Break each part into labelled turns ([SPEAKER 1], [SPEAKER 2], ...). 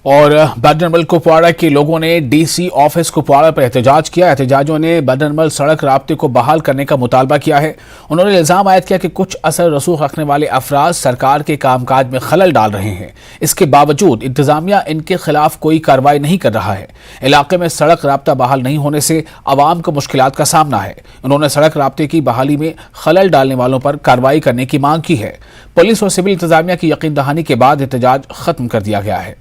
[SPEAKER 1] और बदरमल कुपवाड़ा के लोगों ने डीसी ऑफिस कुपवाड़ा पर एहतजाज किया। एहतजाजों ने बदरमल सड़क राब्ते को बहाल करने का मुतालबा किया है। उन्होंने इल्जाम आयद किया कि कुछ असर रसूख रखने वाले अफराद सरकार के कामकाज में खलल डाल रहे हैं। इसके बावजूद इंतजामिया इनके खिलाफ कोई कार्रवाई नहीं कर रहा है। इलाके में सड़क राब्ता बहाल नहीं होने से अवाम को मुश्किलात का सामना है। उन्होंने सड़क राब्ते की बहाली में खलल डालने वालों पर कार्रवाई करने की मांग की है। पुलिस और सिविल इंतजामिया की यकीन दहानी के बाद एहतजाज खत्म कर दिया गया है।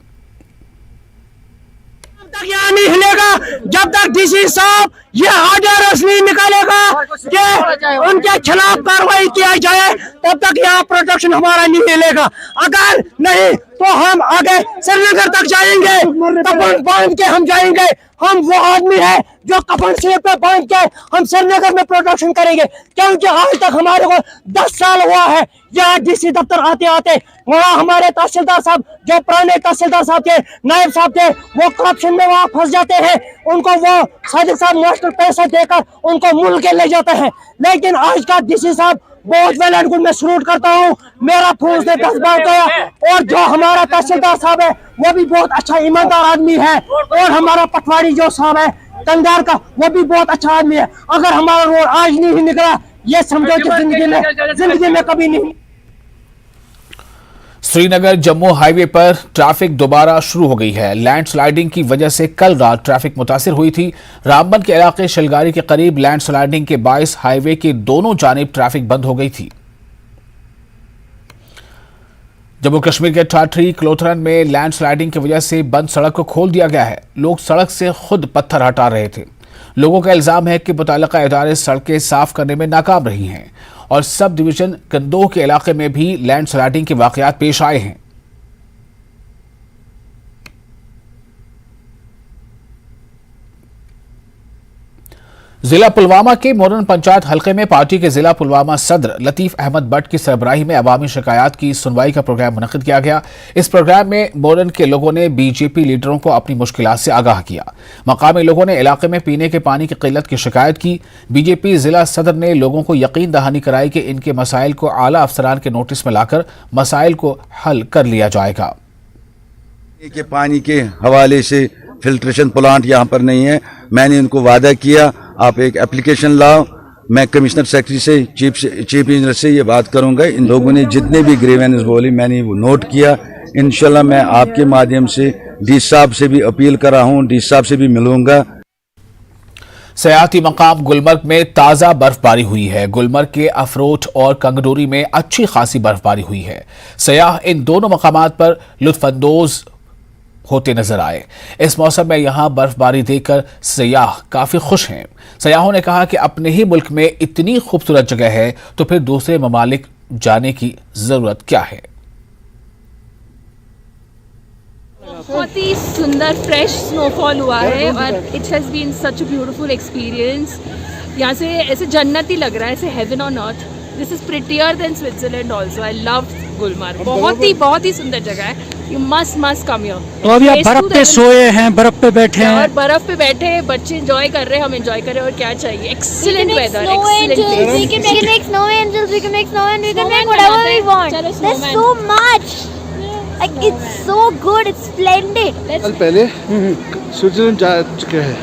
[SPEAKER 2] तक यहाँ नहीं हिलेगा जब तक डीसी साहब ये ऑर्डर नहीं निकालेगा कि उनके खिलाफ कार्रवाई किया जाए, तब तक यहाँ प्रोटेक्शन हमारा नहीं हिलेगा। अगर नहीं तो हम आगे श्रीनगर तक जाएंगे, कफन बांध के हम जाएंगे। हम वो आदमी है जो कफन सिर पे बांध के हम श्रीनगर में प्रोटेक्शन करेंगे, क्योंकि आज तक हमारे को 10 साल हुआ है यहाँ डीसी दफ्तर आते आते। वहाँ हमारे तहसीलदार साहब, जो पुराने तहसीलदार साहब थे, नायब साहब थे, वो करप्शन में वहाँ फंस जाते हैं। उनको वो सादिक साहब नेशनल पैसे देकर उनको मुल्क के ले जाते हैं। लेकिन आज का डीसी साहब बहुत वेल एंड गुड, मैं सलूट करता हूँ। मेरा फोन से 10 बार गया। और जो हमारा तहसीलदार साहब है वो भी बहुत अच्छा ईमानदार आदमी है। और हमारा पटवारी जो साहब है कंधार का, वो भी बहुत अच्छा आदमी है। अगर हमारा रोड आज नहीं निकला, ये समझो कि जिंदगी में कभी नहीं।
[SPEAKER 1] श्रीनगर जम्मू हाईवे पर ट्रैफिक दोबारा शुरू हो गई है। लैंडस्लाइडिंग की वजह से कल रात ट्रैफिक मुतासिर हुई थी। रामबन के इलाके शलगारी के करीब लैंडस्लाइडिंग के बायस हाईवे के दोनों जानिब ट्रैफिक बंद हो गई थी। जम्मू कश्मीर के ठाठरी क्लोथरन में लैंडस्लाइडिंग की वजह से बंद सड़क को खोल दिया गया है। लोग सड़क से खुद पत्थर हटा रहे थे। लोगों का इल्जाम है कि मुतल्लिका इदारे सड़कें साफ करने में नाकाम रही हैं और सब डिवीजन कंदोह के इलाके में भी लैंडस्लाइडिंग के वाकयात पेश आए हैं। जिला पुलवामा के मोरन पंचायत हलके में पार्टी के जिला पुलवामा सदर लतीफ अहमद भट्ट की सरबराही में अवामी शिकायत की सुनवाई का प्रोग्राम मुनक्किद किया गया। इस प्रोग्राम में मोरन के लोगों ने बीजेपी लीडरों को अपनी मुश्किलात से आगाह किया। मकामी लोगों ने इलाके में पीने के पानी की किल्लत की शिकायत की। बीजेपी जिला सदर ने लोगों को यकीन दहानी कराई कि इनके मसाइल को आला अफसरान के नोटिस में लाकर मसाइल को हल कर लिया जाएगा।
[SPEAKER 3] पानी के हवाले से फिल्ट्रेशन प्लांट यहाँ पर नहीं है। मैंने उनको वादा किया, आप एक एप्लीकेशन लाओ। मैं कमिश्नर सेक्रेटरी से चीफ इंजीनियर से ये बात करूंगा। इन लोगों ने जितने भी ग्रीवेंस बोली मैंने वो नोट किया। इंशाल्लाह मैं आपके माध्यम से डी साहब से भी अपील कर रहा हूँ, डी साहब से भी मिलूंगा।
[SPEAKER 1] सयाहती मकाम गुलमर्ग में ताज़ा बर्फबारी हुई है। गुलमर्ग के अफरोट और कंगडोरी में अच्छी खासी बर्फबारी हुई है। सयाह इन दोनों मकामात पर लुत्फानंदोज होते नजर आए। इस मौसम में यहां बर्फबारी देखकर सयाह काफी खुश हैं। सयाहों ने कहा कि अपने ही मुल्क में इतनी खूबसूरत जगह है तो फिर दूसरे ममालिक जाने की जरूरत क्या है।
[SPEAKER 4] बहुत ही सुंदर फ्रेश स्नोफॉल हुआ है और it has been such a beautiful experience. यहाँ से ऐसे जन्नत ही लग रहा है, ऐसे heaven on earth. This is prettier than Switzerland also. I love Gulmarg, बहुत ही सुंदर जगह है। You must come here.
[SPEAKER 5] तो अभी आप बर्फ पे सोए हैं, बर्फ पे बैठे हैं
[SPEAKER 4] और बर्फ पे बैठे हैं, बच्चे एंजॉय कर रहे हैं, हम एंजॉय कर रहे हैं। और क्या चाहिए, excellent weather,
[SPEAKER 6] We can make snow angels, we can make snow and we can make whatever we want. There's so much. Like it's so good, it's splendid.
[SPEAKER 7] साल पहले स्विट्जरलैंड जा चुके हैं,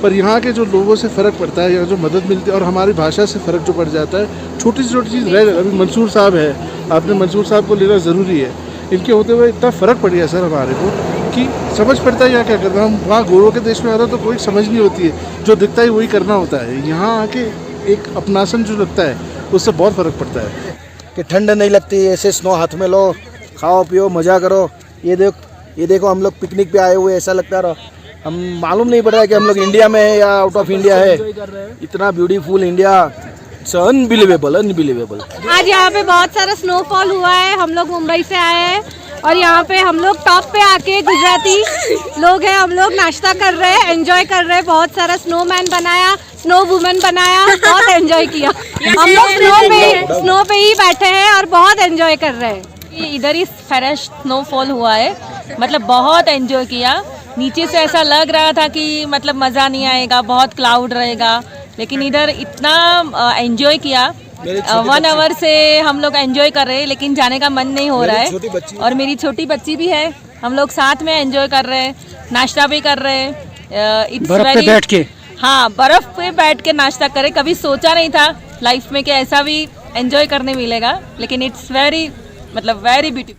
[SPEAKER 7] पर यहाँ के जो लोगों से फ़र्क पड़ता है, यहाँ जो मदद मिलती है और हमारी भाषा से फ़र्क जो पड़ जाता है, छोटी से छोटी चीज़ रह। अभी मंसूर साहब है, आपने मंसूर साहब को लेना ज़रूरी है। इनके होते हुए इतना फ़र्क पड़ गया सर हमारे को कि समझ पड़ता है यहाँ क्या करना। हम वहाँ गोरों के देश में आते तो कोई समझ नहीं होती है, जो दिखता है वही करना होता है। यहाँ आके एक अपनासन जो लगता है उससे बहुत फ़र्क पड़ता है
[SPEAKER 8] कि ठंड नहीं लगती। ऐसे स्नो हाथ में लो, खाओ पियो, मज़ा करो। ये देखो हम लोग पिकनिक पे आए हुए, ऐसा लगता रहा हम मालूम नहीं पड़ रहा है कि हम लोग इंडिया में है या आउट ऑफ इंडिया है। इतना ब्यूटीफुल इंडिया, इट्स अनबिलीवेबल।
[SPEAKER 9] आज यहाँ पे बहुत सारा स्नोफॉल हुआ है। हम लोग मुंबई से आए हैं और यहाँ पे हम लोग टॉप पे आके, गुजराती लोग हैं, हम लोग नाश्ता कर रहे हैं, एंजॉय कर रहे हैं। बहुत सारा स्नोमैन बनाया, स्नो वुमेन बनाया, बहुत एंजॉय किया। हम लोग स्नो पे ही बैठे हैं और बहुत एंजॉय कर रहे हैं।
[SPEAKER 10] इधर ही फ्रेश स्नोफॉल हुआ है, मतलब बहुत एंजॉय किया। नीचे से ऐसा लग रहा था कि मतलब मज़ा नहीं आएगा, बहुत क्लाउड रहेगा, लेकिन इधर इतना एंजॉय किया। 1 आवर से हम लोग एंजॉय कर रहे हैं, लेकिन जाने का मन नहीं हो रहा है। और मेरी छोटी बच्ची भी है, हम लोग साथ में एंजॉय कर रहे हैं, नाश्ता भी कर रहे हैं। इट्स
[SPEAKER 5] बर्फ पे बैठ के।
[SPEAKER 10] हाँ, बर्फ पे बैठ के नाश्ता करें। कभी सोचा नहीं था लाइफ में कि ऐसा भी एंजॉय करने मिलेगा, लेकिन इट्स वेरी ब्यूटीफुल।